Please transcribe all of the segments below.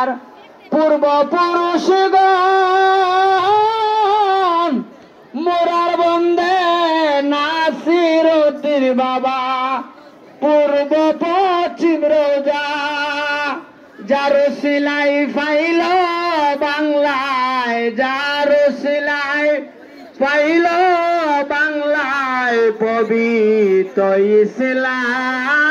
আমার পূর্বপুরুষগণ মোরার বন্দে নাসির উদ্দিন বাবা পূর্ব পশ্চিম রোজা যার সিলাই ফাইল বাংলায় যার সিলাই ফাইল বাংলায় পবিত্র ইসলাম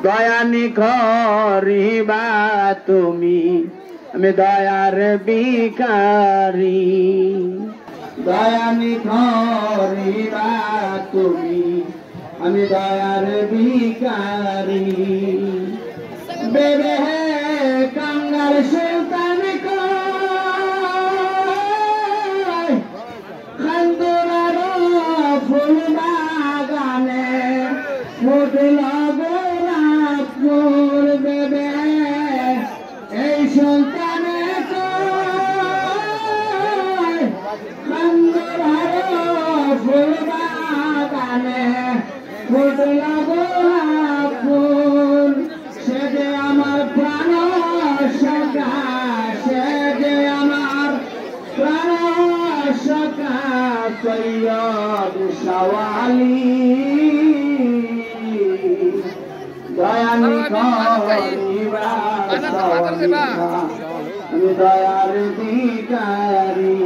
দয়ানি করিবা তুমি আমি দয়ার ভিখারি দয়ানি করিবা তুমি আমি দয়ার ভিখারি বেবে কাঙ্গাল সুলতান খান্দুরার ফুল বাগানে ফুটল গোলাপ ফুল বেবে এই সুলতানে খান্দুরার ফুল বাগানে ফুটল গোলাপ ফুল সে যে আমার প্রাণ সখা সে যে আমার প্রাণ সখা সৈয়দ শাওয়ালি দয়ানি করিবা আমি দয়ার ভিখারি।